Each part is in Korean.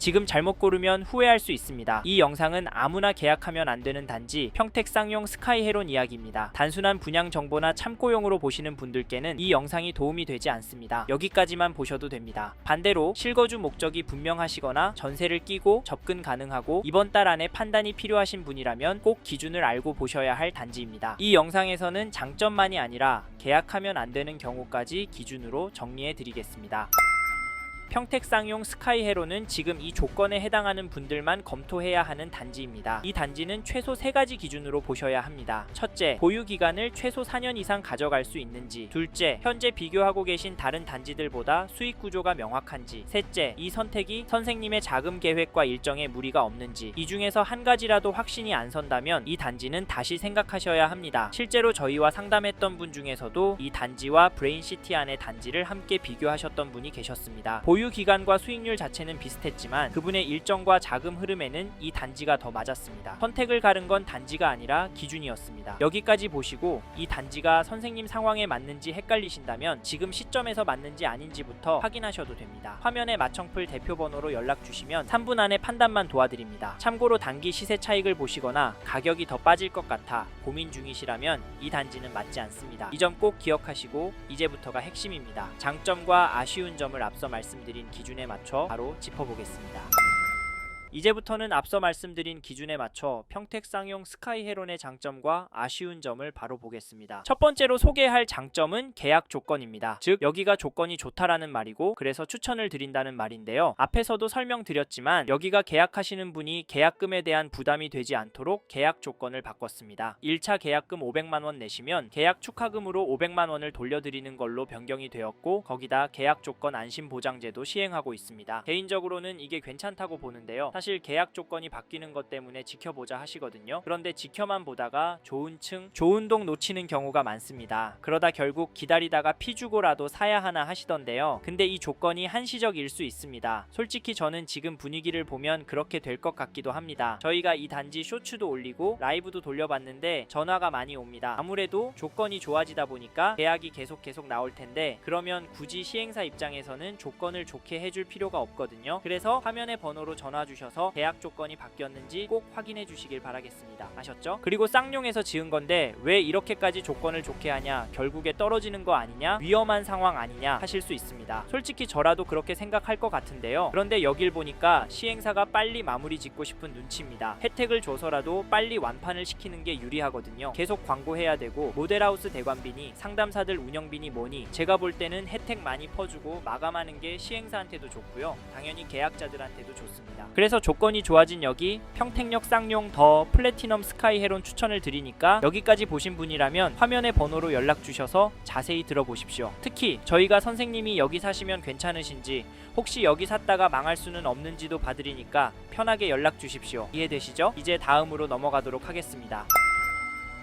지금 잘못 고르면 후회할 수 있습니다. 이 영상은 아무나 계약하면 안 되는 단지 평택 쌍용 스카이헤론 이야기입니다. 단순한 분양 정보나 참고용으로 보시는 분들께는 이 영상이 도움이 되지 않습니다. 여기까지만 보셔도 됩니다. 반대로 실거주 목적이 분명하시거나 전세를 끼고 접근 가능하고 이번 달 안에 판단이 필요하신 분이라면 꼭 기준을 알고 보셔야 할 단지입니다. 이 영상에서는 장점만이 아니라 계약하면 안 되는 경우까지 기준으로 정리해 드리겠습니다. 평택 쌍용 스카이헤론은 지금 이 조건에 해당하는 분들만 검토해야 하는 단지입니다. 이 단지는 최소 3가지 기준으로 보셔야 합니다. 첫째, 보유 기간을 최소 4년 이상 가져갈 수 있는지. 둘째, 현재 비교하고 계신 다른 단지들보다 수익 구조가 명확한지. 셋째, 이 선택이 선생님의 자금 계획과 일정에 무리가 없는지. 이 중에서 한 가지라도 확신이 안 선다면 이 단지는 다시 생각하셔야 합니다. 실제로 저희와 상담했던 분 중에서도 이 단지와 브레인시티 안의 단지를 함께 비교하셨던 분이 계셨습니다. 보유 기간과 수익률 자체는 비슷했지만 그분의 일정과 자금 흐름에는 이 단지가 더 맞았습니다. 선택을 가른 건 단지가 아니라 기준이었습니다. 여기까지 보시고 이 단지가 선생님 상황에 맞는지 헷갈리신다면 지금 시점에서 맞는지 아닌지부터 확인하셔도 됩니다. 화면에 마청풀 대표번호로 연락 주시면 3분 안에 판단만 도와드립니다. 참고로 단기 시세 차익을 보시거나 가격이 더 빠질 것 같아 고민 중이시라면 이 단지는 맞지 않습니다. 이 점 꼭 기억하시고 이제부터가 핵심입니다. 장점과 아쉬운 점을 앞서 말씀드린 기준에 맞춰 바로 짚어보겠습니다. 이제부터는 앞서 말씀드린 기준에 맞춰 평택 쌍용 스카이헤론의 장점과 아쉬운 점을 바로 보겠습니다. 첫 번째로 소개할 장점은 계약 조건입니다. 즉 여기가 조건이 좋다라는 말이고 그래서 추천을 드린다는 말인데요. 앞에서도 설명드렸지만 여기가 계약하시는 분이 계약금에 대한 부담이 되지 않도록 계약 조건을 바꿨습니다. 1차 계약금 500만원 내시면 계약 축하금으로 500만원을 돌려드리는 걸로 변경이 되었고 거기다 계약 조건 안심보장제도 시행하고 있습니다. 개인적으로는 이게 괜찮다고 보는데요. 사실 계약 조건이 바뀌는 것 때문에 지켜보자 하시거든요. 그런데 지켜만 보다가 좋은 층, 좋은 동 놓치는 경우가 많습니다. 그러다 결국 기다리다가 피 주고라도 사야 하나 하시던데요. 근데 이 조건이 한시적일 수 있습니다. 솔직히 저는 지금 분위기를 보면 그렇게 될 것 같기도 합니다. 저희가 이 단지 쇼츠도 올리고 라이브도 돌려봤는데 전화가 많이 옵니다. 아무래도 조건이 좋아지다 보니까 계약이 계속 나올 텐데 그러면 굳이 시행사 입장에서는 조건을 좋게 해줄 필요가 없거든요. 그래서 화면의 번호로 전화 주셔서 계약 조건이 바뀌었는지 꼭 확인해 주시길 바라겠습니다. 아셨죠? 그리고 쌍용에서 지은 건데 왜 이렇게까지 조건을 좋게 하냐, 결국에 떨어지는 거 아니냐, 위험한 상황 아니냐 하실 수 있습니다. 솔직히 저라도 그렇게 생각할 것 같은데요. 그런데 여길 보니까 시행사가 빨리 마무리 짓고 싶은 눈치입니다. 혜택을 줘서라도 빨리 완판을 시키는 게 유리하거든요. 계속 광고해야 되고 모델하우스 대관비니 상담사들 운영비니 뭐니 제가 볼 때는 혜택 많이 퍼주고 마감하는 게 시행사한테도 좋고요. 당연히 계약자들한테도 좋습니다. 그래서 조건이 좋아진 여기 평택역 쌍용 더 플래티넘 스카이헤론 추천을 드리니까 여기까지 보신 분이라면 화면의 번호로 연락 주셔서 자세히 들어보십시오. 특히 저희가 선생님이 여기 사시면 괜찮으신지 혹시 여기 샀다가 망할 수는 없는지도 봐드리니까 편하게 연락 주십시오. 이해되시죠? 이제 다음으로 넘어가도록 하겠습니다.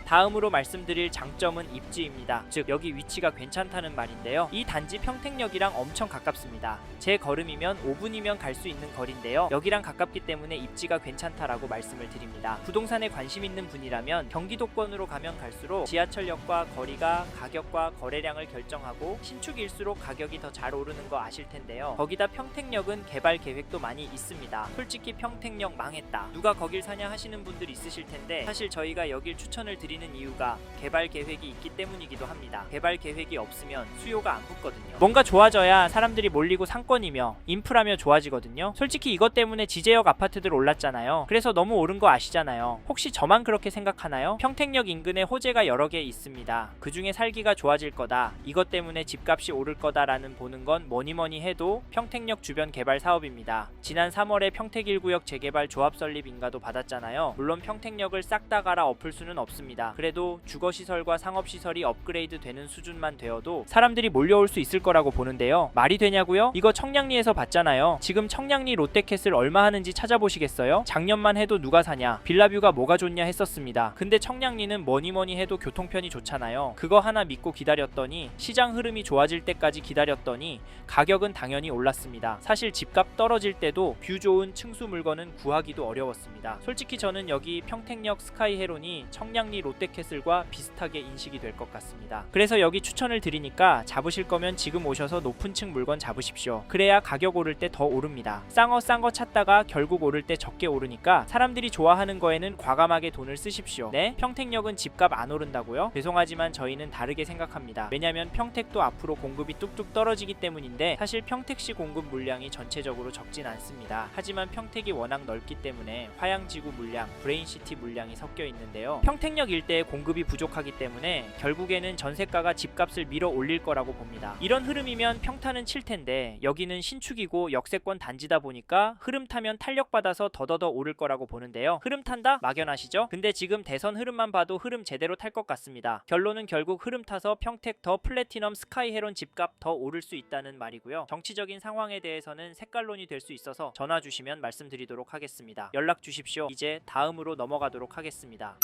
다음으로 말씀드릴 장점은 입지입니다. 즉 여기 위치가 괜찮다는 말인데요. 이 단지 평택역이랑 엄청 가깝습니다. 제 걸음이면 5분이면 갈 수 있는 거리인데요. 여기랑 가깝기 때문에 입지가 괜찮다라고 말씀을 드립니다. 부동산에 관심 있는 분이라면 경기도권으로 가면 갈수록 지하철역과 거리가 가격과 거래량을 결정하고 신축일수록 가격이 더 잘 오르는 거 아실 텐데요. 거기다 평택역은 개발 계획도 많이 있습니다. 솔직히 평택역 망했다, 누가 거길 사냐 하시는 분들 있으실 텐데 사실 저희가 여길 추천을 드리는 이유가 개발 계획이 있기 때문이기도 합니다. 개발 계획이 없으면 수요가 안 붙거든요. 뭔가 좋아져야 사람들이 몰리고 상권이며 인프라며 좋아지거든요. 솔직히 이것 때문에 지제역 아파트들 올랐잖아요. 그래서 너무 오른 거 아시잖아요. 혹시 저만 그렇게 생각하나요? 평택역 인근에 호재가 여러 개 있습니다. 그 중에 살기가 좋아질 거다, 이것 때문에 집값이 오를 거다라는 보는 건 뭐니뭐니 해도 평택역 주변 개발 사업입니다. 지난 3월에 평택 1구역 재개발 조합 설립 인가도 받았잖아요. 물론 평택역을 싹 다 갈아 엎을 수는 없습니다. 그래도 주거시설과 상업시설이 업그레이드 되는 수준만 되어도 사람들이 몰려올 수 있을 거라고 보는데요. 말이 되냐고요? 이거 청량리에서 봤잖아요. 지금 청량리 롯데캐슬 얼마 하는지 찾아보시겠어요? 작년만 해도 누가 사냐, 빌라뷰가 뭐가 좋냐 했었습니다. 근데 청량리는 뭐니뭐니 해도 교통편이 좋잖아요. 그거 하나 믿고 기다렸더니 시장 흐름이 좋아질 때까지 기다렸더니 가격은 당연히 올랐습니다. 사실 집값 떨어질 때도 뷰 좋은 층수 물건은 구하기도 어려웠습니다. 솔직히 저는 여기 평택역 스카이헤론이 청량리 롯데캐슬과 비슷하게 인식이 될 것 같습니다. 그래서 여기 추천을 드리니까 잡으실 거면 지금 오셔서 높은 층 물건 잡으십시오. 그래야 가격 오를 때 더 오릅니다. 싼 거 찾다가 결국 오를 때 적게 오르니까 사람들이 좋아하는 거에는 과감하게 돈을 쓰십시오. 네? 평택역은 집값 안 오른다고요? 죄송하지만 저희는 다르게 생각합니다. 왜냐면 평택도 앞으로 공급이 뚝뚝 떨어지기 때문인데 사실 평택시 공급 물량이 전체적으로 적진 않습니다. 하지만 평택이 워낙 넓기 때문에 화양지구 물량, 브레인시티 물량이 섞여 있는데요. 평택역 일대에 공급이 부족하기 때문에 결국에는 전세가가 집값을 밀어 올릴 거라고 봅니다. 이런 흐름이면 평타는 칠 텐데 여기는 신축이고 역세권 단지다 보니까 흐름 타면 탄력받아서 더더더 오를 거라고 보는데요. 흐름 탄다? 막연하시죠? 근데 지금 대선 흐름만 봐도 흐름 제대로 탈 것 같습니다. 결론은 결국 흐름 타서 평택 더 플래티넘 스카이 헤론 집값 더 오를 수 있다는 말이고요. 정치적인 상황에 대해서는 색깔론이 될 수 있어서 전화 주시면 말씀드리도록 하겠습니다. 연락 주십시오. 이제 다음으로 넘어가도록 하겠습니다.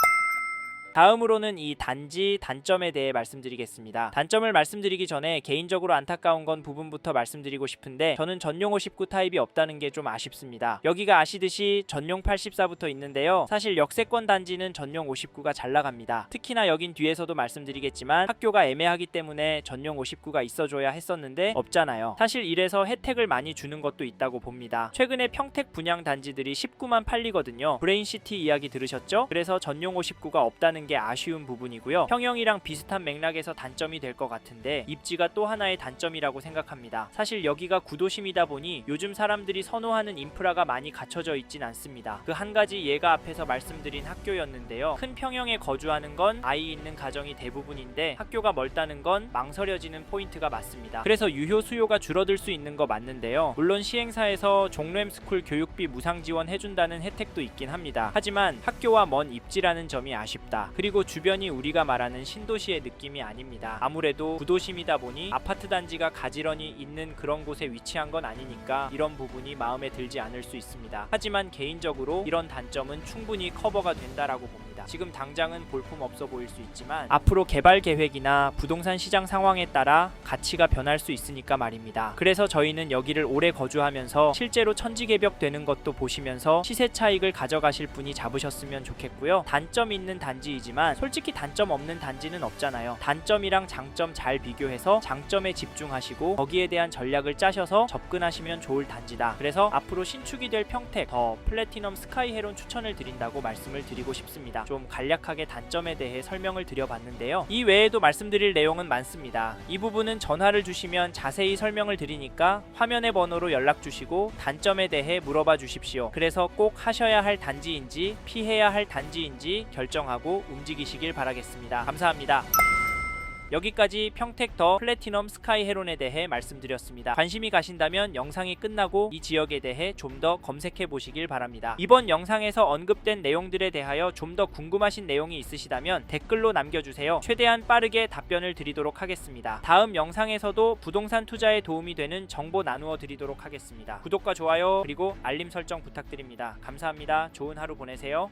다음으로는 이 단지 단점에 대해 말씀드리겠습니다. 단점을 말씀드리기 전에 개인적으로 안타까운 건 부분부터 말씀드리고 싶은데 저는 전용 59 타입이 없다는 게 좀 아쉽습니다. 여기가 아시듯이 전용 84부터 있는데요. 사실 역세권 단지는 전용 59가 잘 나갑니다. 특히나 여긴 뒤에서도 말씀드리겠지만 학교가 애매하기 때문에 전용 59가 있어줘야 했었는데 없잖아요. 사실 이래서 혜택을 많이 주는 것도 있다고 봅니다. 최근에 평택 분양 단지들이 19만 팔리거든요. 브레인시티 이야기 들으셨죠? 그래서 전용 59가 없다는 게 아쉬운 부분이고요. 평형이랑 비슷한 맥락에서 단점이 될 것 같은데 입지가 또 하나의 단점이라고 생각합니다. 사실 여기가 구도심이다 보니 요즘 사람들이 선호하는 인프라가 많이 갖춰져 있진 않습니다. 그 한 가지 예가 앞에서 말씀드린 학교였는데요. 큰 평형에 거주하는 건 아이 있는 가정이 대부분인데 학교가 멀다는 건 망설여지는 포인트가 맞습니다. 그래서 유효 수요가 줄어들 수 있는 거 맞는데요. 물론 시행사에서 종램스쿨 교육비 무상 지원 해준다는 혜택도 있긴 합니다. 하지만 학교와 먼 입지라는 점이 아쉽다. 그리고 주변이 우리가 말하는 신도시의 느낌이 아닙니다. 아무래도 구도심이다 보니 아파트 단지가 가지런히 있는 그런 곳에 위치한 건 아니니까 이런 부분이 마음에 들지 않을 수 있습니다. 하지만 개인적으로 이런 단점은 충분히 커버가 된다라고 봅니다. 지금 당장은 볼품 없어 보일 수 있지만 앞으로 개발 계획이나 부동산 시장 상황에 따라 가치가 변할 수 있으니까 말입니다. 그래서 저희는 여기를 오래 거주하면서 실제로 천지개벽 되는 것도 보시면서 시세 차익을 가져가실 분이 잡으셨으면 좋겠고요. 단점 있는 단지이지만 솔직히 단점 없는 단지는 없잖아요. 단점이랑 장점 잘 비교해서 장점에 집중하시고 거기에 대한 전략을 짜셔서 접근하시면 좋을 단지다. 그래서 앞으로 신축이 될 평택 더 플래티넘 스카이 헤론 추천을 드린다고 말씀을 드리고 싶습니다. 좀 간략하게 단점에 대해 설명을 드려봤는데요. 이 외에도 말씀드릴 내용은 많습니다. 이 부분은 전화를 주시면 자세히 설명을 드리니까 화면의 번호로 연락 주시고 단점에 대해 물어봐 주십시오. 그래서 꼭 하셔야 할 단지인지 피해야 할 단지인지 결정하고 움직이시길 바라겠습니다. 감사합니다. 여기까지 평택 더 플래티넘 스카이 헤론에 대해 말씀드렸습니다. 관심이 가신다면 영상이 끝나고 이 지역에 대해 좀 더 검색해 보시길 바랍니다. 이번 영상에서 언급된 내용들에 대하여 좀 더 궁금하신 내용이 있으시다면 댓글로 남겨주세요. 최대한 빠르게 답변을 드리도록 하겠습니다. 다음 영상에서도 부동산 투자에 도움이 되는 정보 나누어 드리도록 하겠습니다. 구독과 좋아요 그리고 알림 설정 부탁드립니다. 감사합니다. 좋은 하루 보내세요.